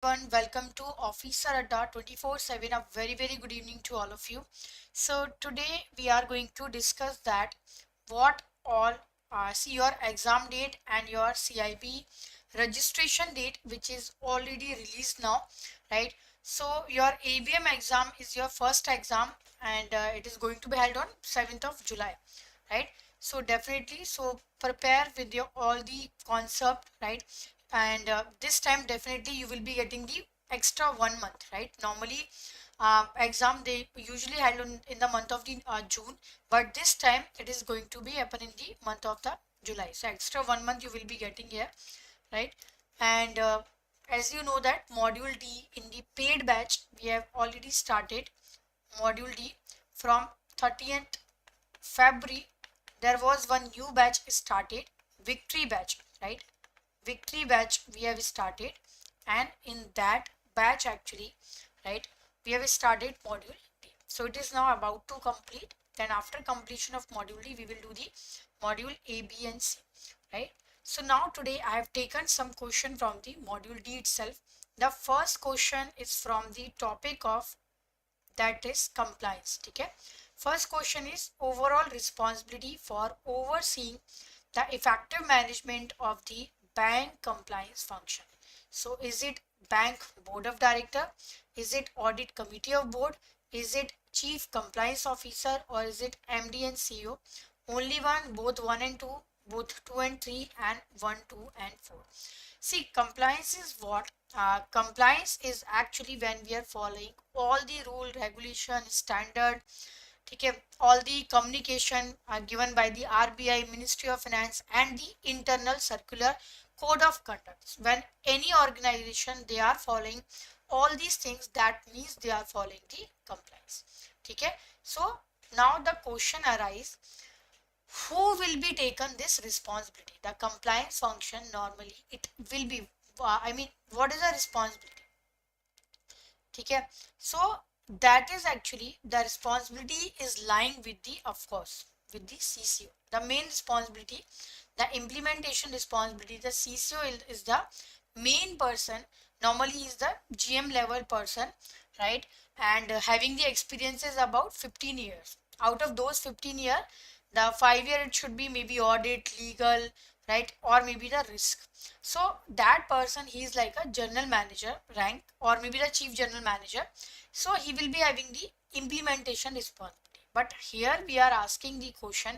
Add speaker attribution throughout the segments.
Speaker 1: Everyone, welcome to Officer Adda 24/7. A very good evening to all of you. So today we are going to discuss that what all see your exam date and your CIB registration date, which is already released now, right? So your ABM exam is your first exam, and it is going to be held on 7th of July, right? So definitely, so prepare with your all the concept, right? And this time definitely you will be getting the extra 1 month, right? Normally exam they usually held in the month of the June, but this time it is going to be happen in the month of the July. So extra 1 month you will be getting here, right? And as you know that module D in the paid batch, we have already started module D from 30th February. There was one new batch started, victory batch, right? Victory batch we have started, and in that batch actually, right, we have started module D. So it is now about to complete. Then after completion of module D, we will do the module A, B and C, right? So now today I have taken some question from the module D itself. The first question is from the topic of, that is, compliance. Okay, first question is overall responsibility for overseeing the effective management of the bank compliance function. So is it bank board of director, is it audit committee of board, is it chief compliance officer, or is it MD and CEO? Only one, both 1 and 2, both 2 and 3, and 1, 2 and 4. See, compliance is what? Compliance is actually when we are following all the rule, regulation, standard, okay, all the communication given by the RBI, Ministry of Finance, and the internal circular code of conduct. When any organization they are following all these things, that means they are following the compliance. Okay, so now the question arises, who will be taken this responsibility? The compliance function normally it will be what is the responsibility? Okay, so that is actually the responsibility is lying with the, of course, with the CCO. The main responsibility, the implementation responsibility, the CCO is the main person. Normally is the GM level person, right? And having the experiences about 15 years. Out of those 15 years, the 5 year it should be maybe audit, legal, right, or maybe the risk. So that person, he is like a general manager rank, or maybe the chief general manager. So he will be having the implementation responsibility. But here we are asking the question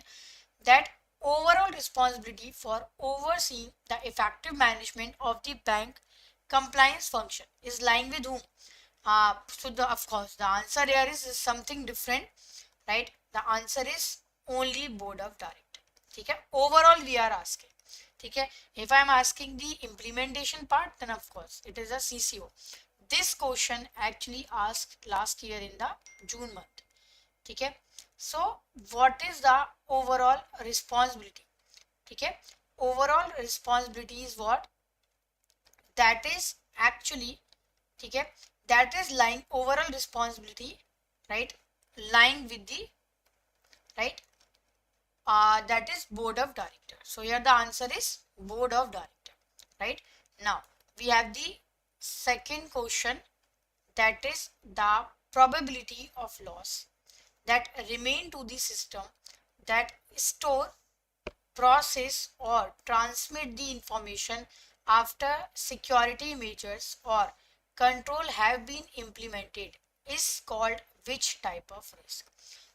Speaker 1: that overall responsibility for overseeing the effective management of the bank compliance function is lying with whom? So the, of course, the answer here is something different, right? The answer is only board of director. Okay, overall we are asking. Okay, if I am asking the implementation part, then of course it is a CCO. This question actually asked last year in the June month. Okay, so what is the overall responsibility? Okay, overall responsibility is what? That is actually, okay, that is lying overall responsibility, right, lying with the, right, that is board of director. So here the answer is board of director, right? Now we have the second question, that is the probability of loss that remain to the system that store, process, or transmit the information after security measures or control have been implemented is called which type of risk?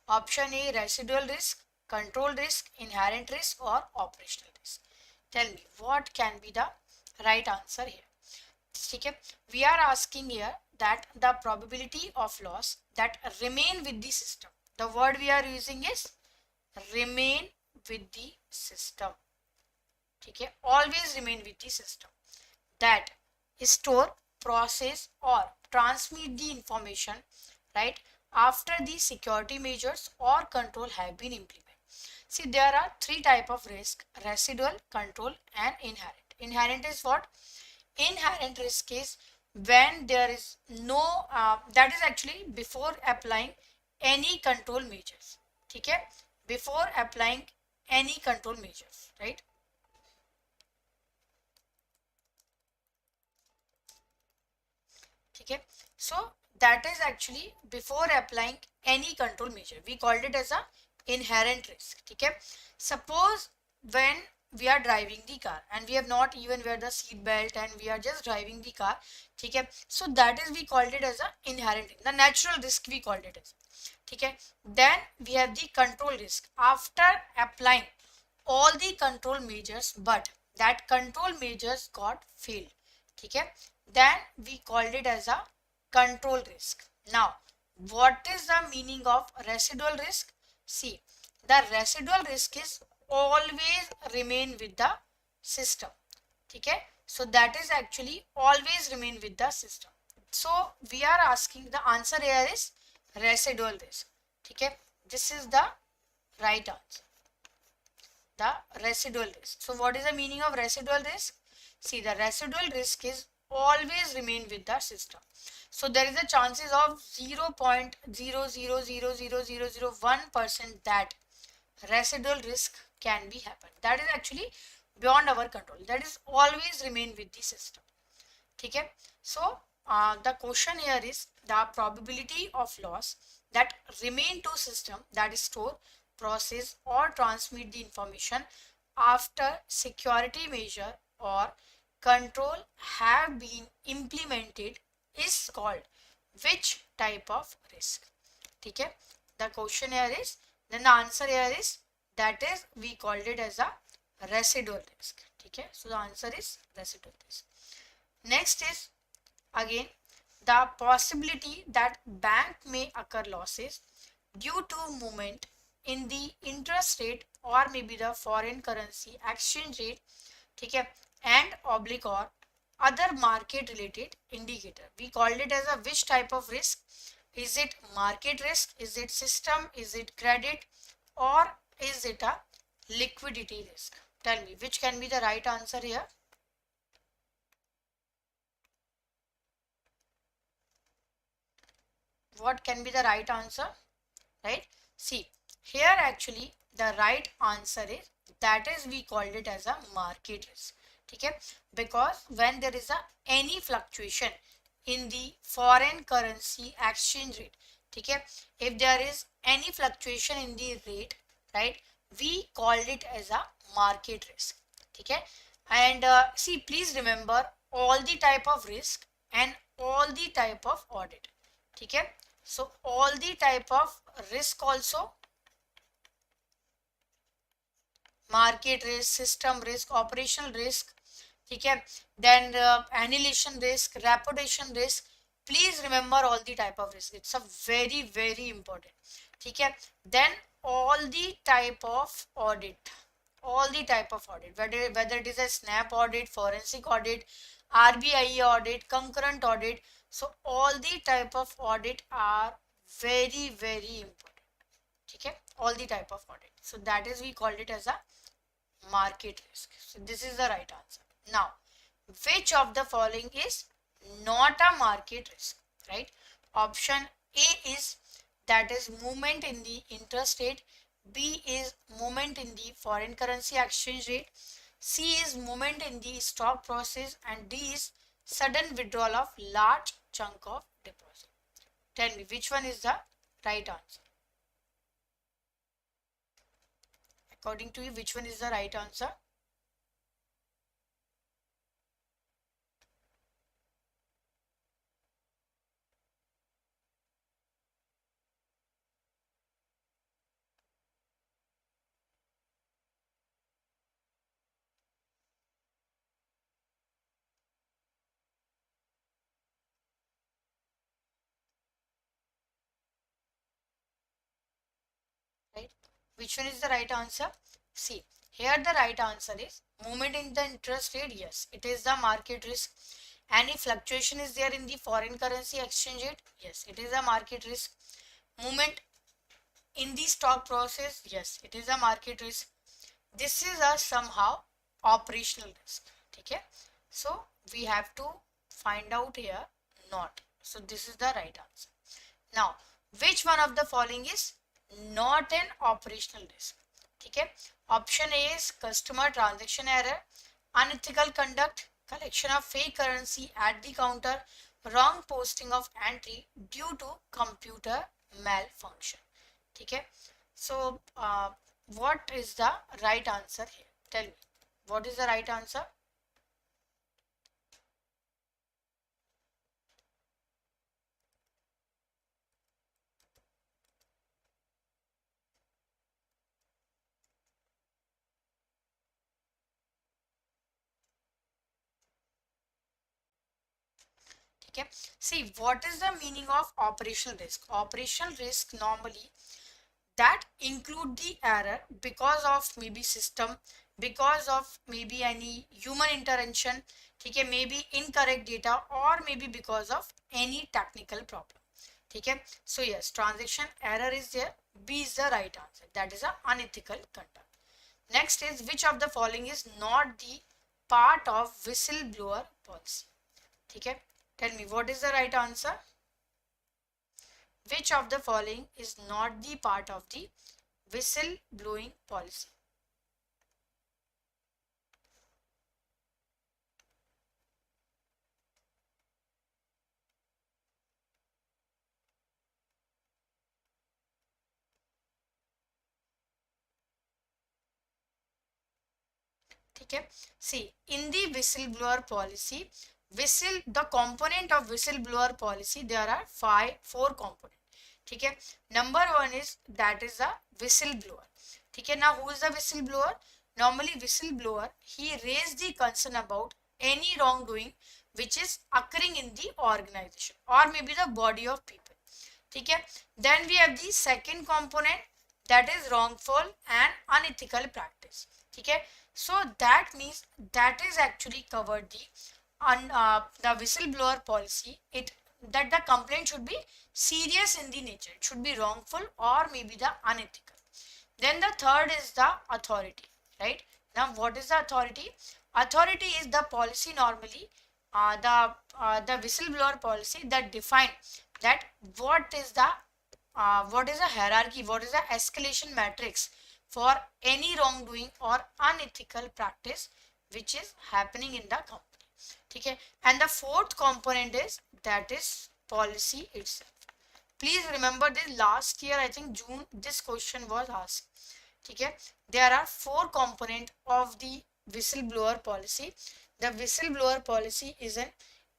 Speaker 1: Option A, residual risk, control risk, inherent risk, or operational risk. Tell me what can be the right answer here. Okay, we are asking here that the probability of loss that remain with the system. The word we are using is remain with the system. Okay, always remain with the system that store, process, or transmit the information, right, after the security measures or control have been implemented. See, there are three type of risk: residual, control, and inherent. Inherent is what? Inherent risk is when there is no, that is actually before applying any control measures. Okay, before applying any control measures, right? Okay, so that is actually before applying any control measure. We called it as a inherent risk. Okay, suppose when we are driving the car and we have not even wear the seat belt and we are just driving the car. Okay, so that is we called it as a inherent, the natural risk we called it as. Okay, then we have the control risk after applying all the control measures, but that control measures got failed. Okay, then we called it as a control risk. Now what is the meaning of residual risk? See, the residual risk is always remain with the system. Okay, so that is actually always remain with the system. So we are asking, the answer here is residual risk. Okay, this is the right answer, the residual risk. So what is the meaning of residual risk? See, the residual risk is always remain with the system. So there is a chances of 0.00000001% that residual risk can be happen. That is actually beyond our control. That is always remain with the system. Okay, so the question here is the probability of loss that remain to system, that is store, process or transmit the information after security measure or control have been implemented is called which type of risk? Okay, the question here is, then the answer here is, that is we called it as a residual risk. Okay, so the answer is residual risk. Next is again the possibility that bank may occur losses due to movement in the interest rate or maybe the foreign currency exchange rate. Okay, and oblique or other market related indicator. We called it as a which type of risk? Is it market risk? Is it system? Is it credit? Or is it a liquidity risk? Tell me which can be the right answer here. What can be the right answer? Right, see here actually the right answer is, that is we called it as a market risk. Okay, because when there is a any fluctuation in the foreign currency exchange rate, okay, if there is any fluctuation in the rate, right, we called it as a market risk. Okay, and see, please remember all the type of risk and all the type of audit. Okay, so all the type of risk also, market risk, system risk, operational risk, okay, then annihilation risk, reputation risk. Please remember all the type of risk. It's a very important. Okay, then all the type of audit, all the type of audit, whether it is a snap audit, forensic audit, RBI audit, concurrent audit. So all the type of audit are very important. Okay, all the type of audit. So that is we called it as a market risk. So this is the right answer. Now, which of the following is not a market risk? Right? Option A is, that is movement in the interest rate. B is movement in the foreign currency exchange rate. C is movement in the stock process, and D is sudden withdrawal of large chunk of deposit. Tell me which one is the right answer? According to you, which one is the right answer? Right? Which one is the right answer? See, here the right answer is movement in the interest rate. Yes, it is the market risk. Any fluctuation is there in the foreign currency exchange rate? Yes, it is a market risk. Movement in the stock process? Yes, it is a market risk. This is a somehow operational risk. Okay, so we have to find out here not. So this is the right answer. Now, which one of the following is not an operational risk? Okay, option A is customer transaction error, unethical conduct, collection of fake currency at the counter, wrong posting of entry due to computer malfunction. ठीक है? So what is the right answer here? Tell me, what is the right answer? Okay, see, what is the meaning of operational risk? Operational risk normally that include the error because of maybe system, because of maybe any human intervention, ठीक है, maybe incorrect data, or maybe because of any technical problem. ठीक है, so yes, transaction error is there. B is the right answer. That is a unethical conduct. Next is, which of the following is not the part of whistleblower policy? ठीक है, tell me what is the right answer. Which of the following is not the part of the whistleblowing policy? ठीक है, see, in the whistleblower policy, the component of whistleblower policy, there are four components. ठीक है, number one is that is the whistleblower. ठीक है, now who is the whistleblower? Normally whistleblower, he raised the concern about any wrongdoing which is occurring in the organization or maybe the body of people. ठीक है, then we have the second component, that is wrongful and unethical practice. ठीक है, so that means that is actually covered the whistleblower policy, it that the complaint should be serious in the nature, it should be wrongful or maybe the unethical. Then the third is the authority, right? Now what is the authority? Authority is the policy normally, the whistleblower policy that define that what is the hierarchy, what is the escalation matrix for any wrongdoing or unethical practice which is happening in the company. ठीक है, and the fourth component is that is policy itself. Please remember this, last year I think June this question was asked. ठीक है, there are four component of the whistleblower policy. The whistleblower policy is an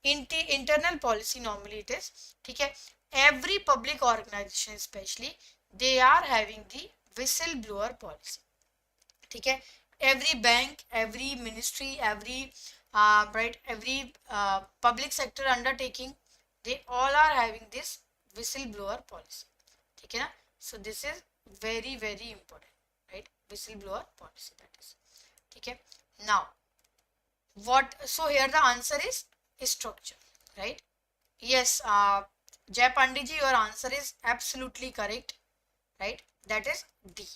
Speaker 1: internal policy normally it is. ठीक है, every public organization especially they are having the whistleblower policy. ठीक है, every bank, every ministry, every every public sector undertaking, they all are having this whistleblower policy. ठीक है ना, so this is very very important, right? Whistleblower policy, that is. ठीक है, now what, so here the answer is structure, right? Yes, Jay Pandit ji, your answer is absolutely correct, right? That is D.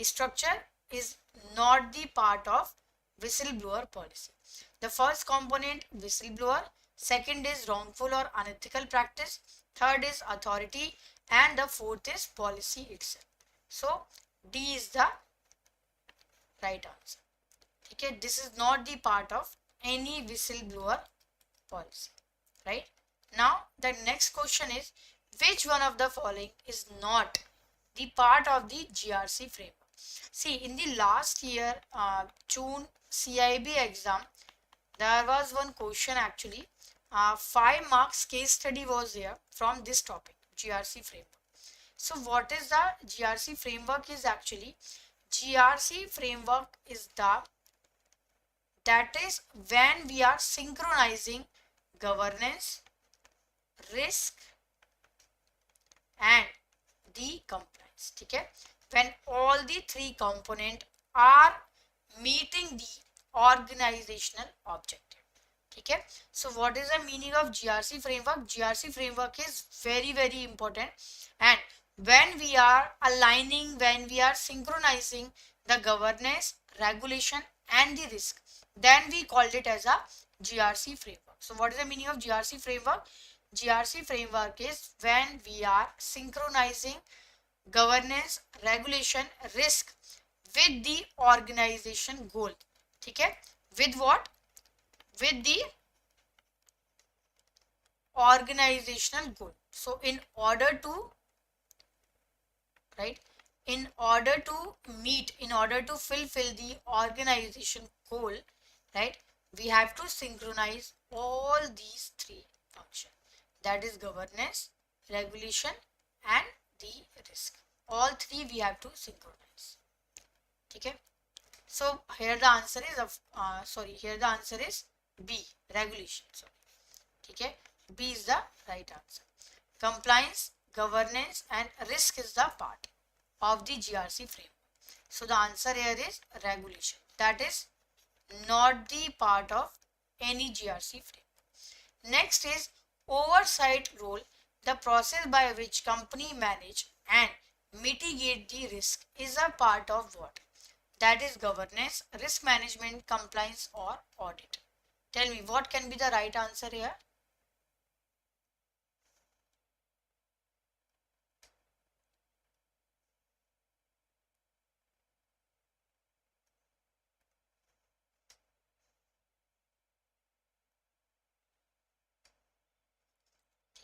Speaker 1: Structure is not the part of whistleblower policy. The first component whistleblower, second is wrongful or unethical practice, third is authority, and the fourth is policy itself. So D is the right answer. Okay, this is not the part of any whistleblower policy, right? Now the next question is, which one of the following is not the part of the GRC framework? See, in the last year June CAIIB exam, there was one question actually, 5 marks case study was there from this topic, GRC framework. So what is the GRC framework? Is actually GRC framework is that is when we are synchronizing governance, risk and the compliance. ठीक है, when all the three components are meeting the organizational objective. ठीक है, so what is the meaning of GRC framework? GRC framework is very very important, and when we are aligning, when we are synchronizing the governance, regulation and the risk, then we called it as a GRC framework. So what is the meaning of GRC framework? GRC framework is when we are synchronizing governance, regulation, risk with the organization goal. ठीक है, with what? With the organizational goal. So in order to, right, in order to meet, in order to fulfill the organization goal, right, we have to synchronize all these three functions, that is governance, regulation and the risk. All three we have to synchronize. Okay, so here the answer is here the answer is B, regulation. Okay, B is the right answer. Compliance, governance and risk is the part of the GRC framework. So the answer here is regulation. That is not the part of any GRC framework. Next is oversight role, the process by which company manage and mitigate the risk is a part of what? That is governance, risk management, compliance or audit. Tell me what can be the right answer here?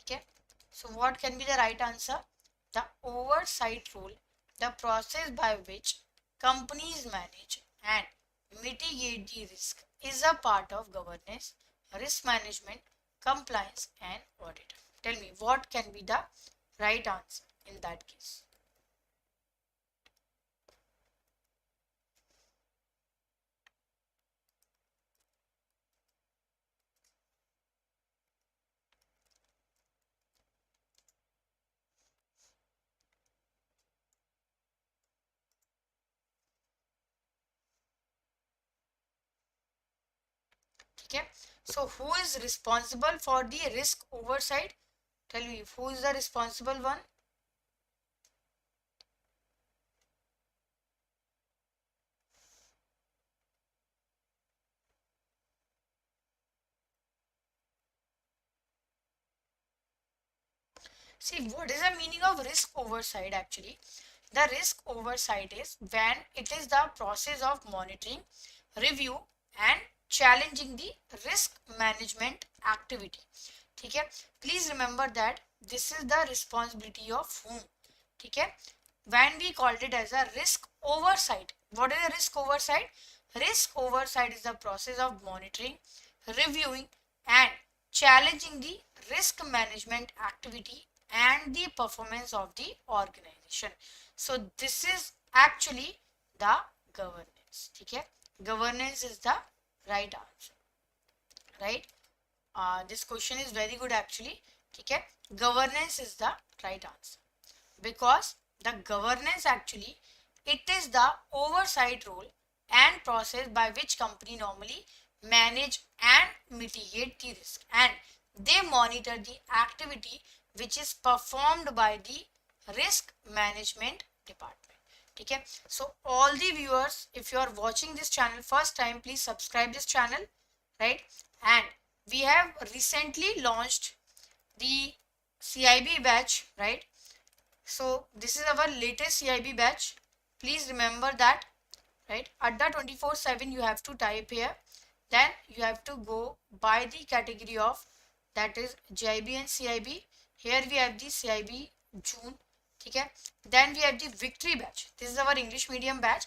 Speaker 1: Okay, so what can be the right answer? The oversight role, the process by which companies manage and mitigate the risk is a part of governance, risk management, compliance and audit. Tell me what can be the right answer in that case? Okay, so who is responsible for the risk oversight? Tell me who is the responsible one? See, what is the meaning of risk oversight actually? The risk oversight is when it is the process of monitoring, review and challenging the risk management activity. Okay, please remember that this is the responsibility of whom. Okay, when we called it as a risk oversight. What is a risk oversight? Risk oversight is the process of monitoring, reviewing and challenging the risk management activity and the performance of the organization. So this is actually the governance. Okay, governance is the right answer, right? This question is very good actually. Okay, governance is the right answer because the governance actually, it is the oversight role and process by which company normally manage and mitigate the risk and they monitor the activity which is performed by the risk management department. Okay, so all the viewers, if you are watching this channel first time, please subscribe this channel, right? And we have recently launched the CAIIB batch, right? So this is our latest CAIIB batch. Please remember that, right? Adda 24/7 you have to type here. Then you have to go by the category of, that is JIB and CIB. Here we have the CIB June. Okay. Then we have the victory batch. This is our English medium batch.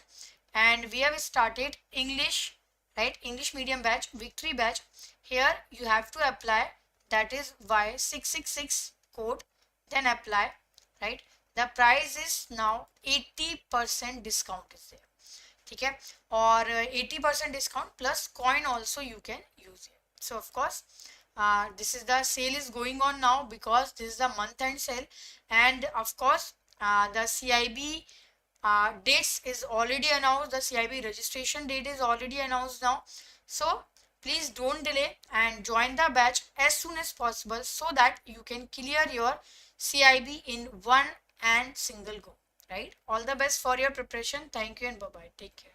Speaker 1: And we have started English, right? English medium batch, victory batch. Here you have to apply, that is Y666 code. Then apply, right? The price is now 80% discount is there. Okay, or 80% discount plus coin also you can use it. So of course this is the sale is going on now because this is the month end sale, and of course the CAIIB dates is already announced. The CAIIB registration date is already announced now. So please don't delay and join the batch as soon as possible so that you can clear your CAIIB in one and single go, right? All the best for your preparation. Thank you and bye bye. Take care.